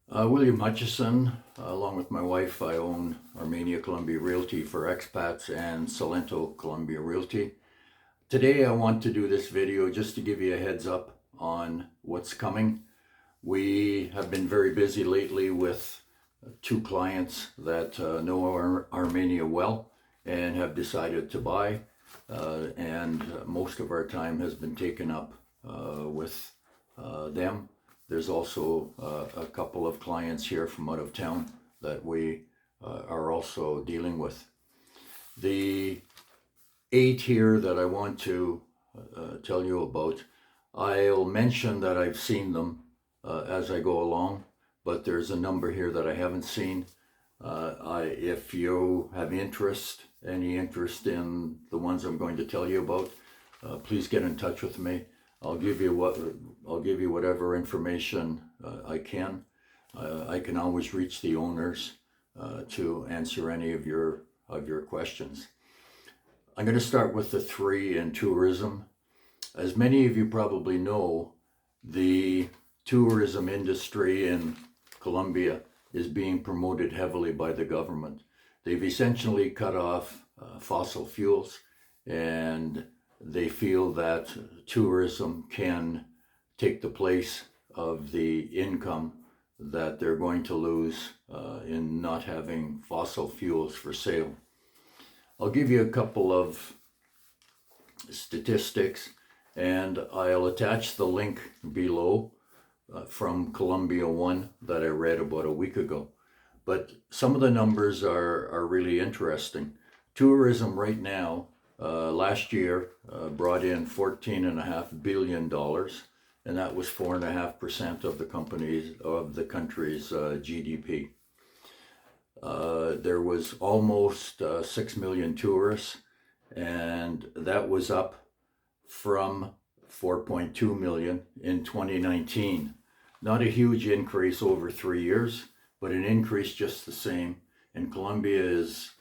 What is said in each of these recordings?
William Hutchison, along with my wife, I own Armenia Colombia Realty for expats and Salento Colombia Realty. Today I want to do this video just to give you a heads up on what's coming. We have been very busy lately with two clients that know Armenia well and have decided to buy, and most of our time has been taken up with them. There's also a couple of clients here from out of town that we are also dealing with. The 8 here that I want to tell you about, I'll mention that I've seen them as I go along, but there's a number here that I haven't seen. If you have any interest in the ones I'm going to tell you about, please get in touch with me. I'll give you whatever information I can. I can always reach the owners to answer any of your questions. I'm going to start with the 3 in tourism. As many of you probably know, the tourism industry in Colombia is being promoted heavily by the government. They've essentially cut off fossil fuels, and they feel that tourism can take the place of the income that they're going to lose in not having fossil fuels for sale. I'll give you a couple of statistics, and I'll attach the link below from Colombia One that I read about a week ago. But some of the numbers are really interesting. Tourism right now, last year, brought in $14.5 billion, and that was 4.5% of the country's GDP. There was almost 6 million tourists, and that was up from 4.2 million in 2019. Not a huge increase over 3 years, but an increase just the same. And Colombia is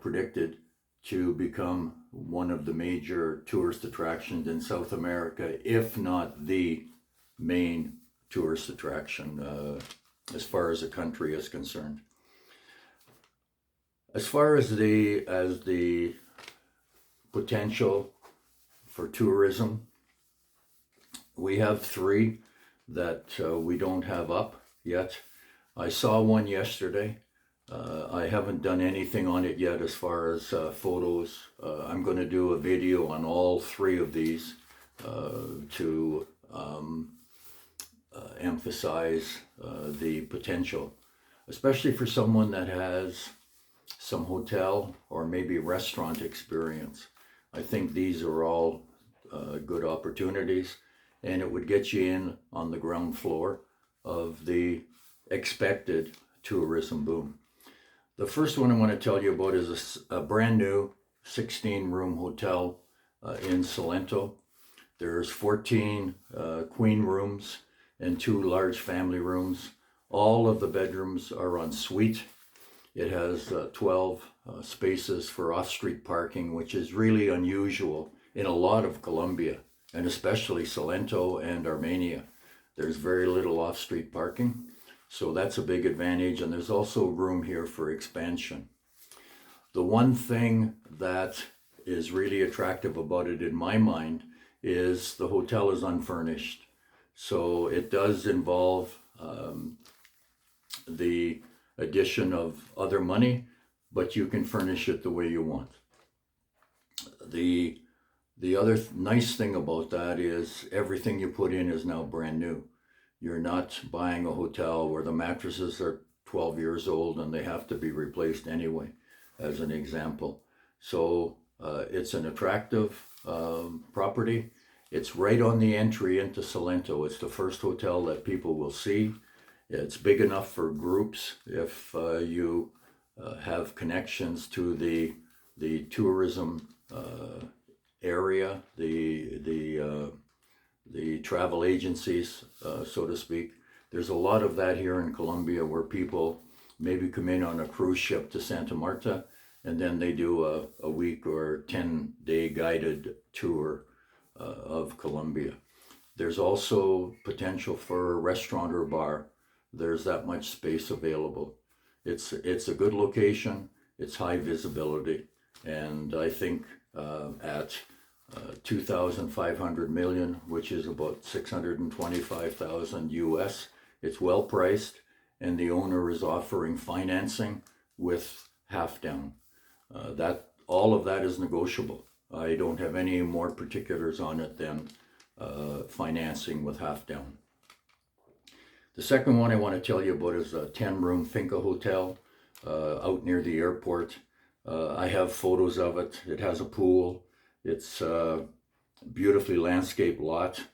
predicted to become one of the major tourist attractions in South America, if not the main tourist attraction as far as the country is concerned. As far as the potential for tourism, we have 3 that we don't have up yet. I saw one yesterday. I haven't done anything on it yet as far as photos. I'm going to do a video on all 3 of these to emphasize the potential, especially for someone that has some hotel or maybe restaurant experience. I think these are all good opportunities, and it would get you in on the ground floor of the expected tourism boom. The first one I want to tell you about is a brand new 16-room hotel in Salento. There's 14 queen rooms and 2 large family rooms. All of the bedrooms are en suite. It has 12 spaces for off-street parking, which is really unusual in a lot of Colombia, and especially Salento and Armenia. There's very little off-street parking. So that's a big advantage, and there's also room here for expansion. The one thing that is really attractive about it in my mind is the hotel is unfurnished. So it does involve the addition of other money, but you can furnish it the way you want. The other nice thing about that is everything you put in is now brand new. You're not buying a hotel where the mattresses are 12 years old and they have to be replaced anyway, as an example. So it's an attractive property. It's right on the entry into Salento. It's the first hotel that people will see. It's big enough for groups if you have connections to the tourism area, the travel agencies, so to speak. There's a lot of that here in Colombia where people maybe come in on a cruise ship to Santa Marta, and then they do a week or 10-day guided tour of Colombia. There's also potential for a restaurant or bar there's that much space available. It's a good location, it's high visibility, and I think at 2,500 million, which is about 625,000 US, it's well priced, and the owner is offering financing with half down. That all of that is negotiable. I don't have any more particulars on it than financing with half down. The second one I want to tell you about is a 10-room finca hotel out near the airport. I have photos of it. It has a pool. It's a beautifully landscaped lot.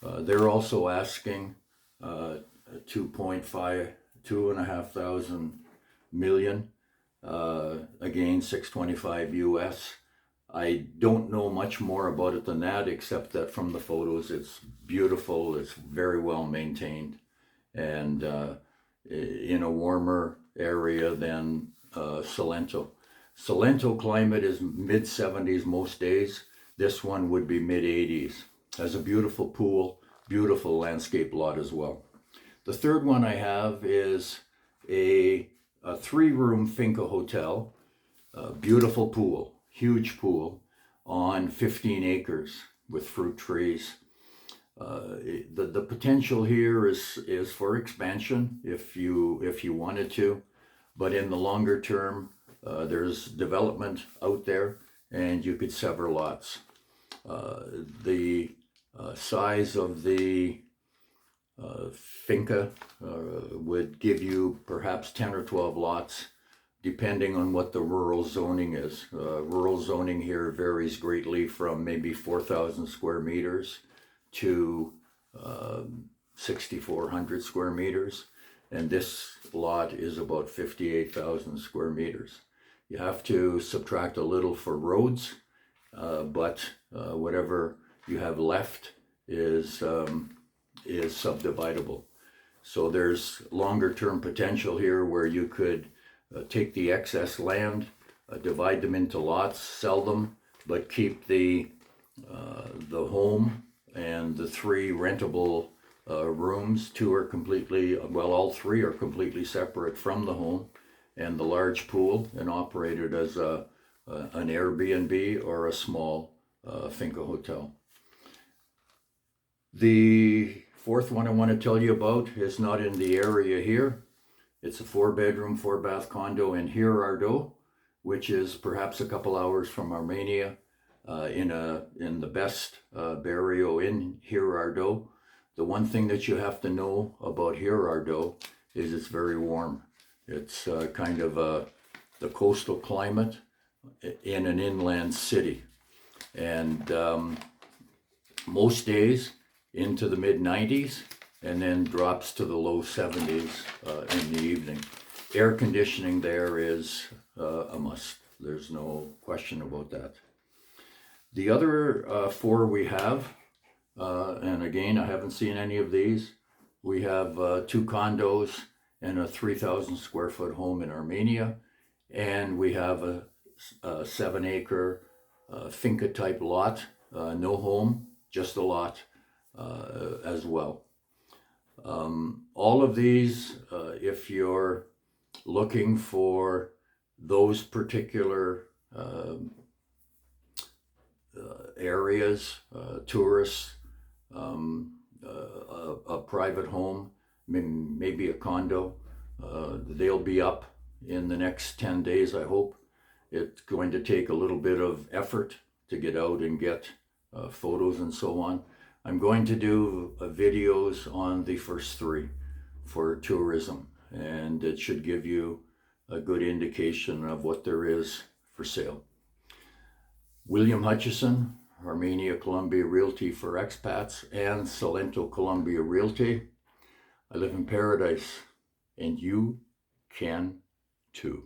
They're also asking 2.5 million. Again, 625 US. I don't know much more about it than that, except that from the photos, it's beautiful. It's very well maintained, and in a warmer area than Salento. Salento climate is mid-70s most days. This one would be mid-80s. Has a beautiful pool, beautiful landscape lot as well. The third one I have is a 3-room finca hotel, beautiful pool, huge pool on 15 acres with fruit trees. The potential here is for expansion if you wanted to, but in the longer term, there's development out there, and you could sever lots. The size of the finca would give you perhaps 10 or 12 lots, depending on what the rural zoning is. Rural zoning here varies greatly from maybe 4,000 square meters to 6,400 square meters, and this lot is about 58,000 square meters. You have to subtract a little for roads, but whatever you have left is subdividable. So there's longer term potential here where you could take the excess land, divide them into lots, sell them, but keep the home and the 3 rentable rooms. 2 are completely, well, all 3 are completely separate from the home, and the large pool, and operated as an Airbnb or a small finca hotel. The fourth one I want to tell you about is not in the area here. It's a 4-bedroom, 4-bath condo in Girardot, which is perhaps a couple hours from Armenia, in the best barrio in Girardot. The one thing that you have to know about Girardot is it's very warm. It's kind of the coastal climate in an inland city, and most days into the mid-90s, and then drops to the low 70s in the evening. Air conditioning there is a must. There's no question about that. The other 4 we have, and again, I haven't seen any of these. We have 2 condos and a 3,000 square foot home in Armenia, and we have a 7-acre finca type lot, no home, just a lot as well. All of these, if you're looking for those particular areas, tourists, a private home, maybe a condo, they'll be up in the next 10 days, I hope. It's going to take a little bit of effort to get out and get photos and so on. I'm going to do videos on the first 3 for tourism, and it should give you a good indication of what there is for sale. William Hutchison, Armenia Colombia Realty for Expats, and Salento Colombia Realty. I live in paradise, and you can too.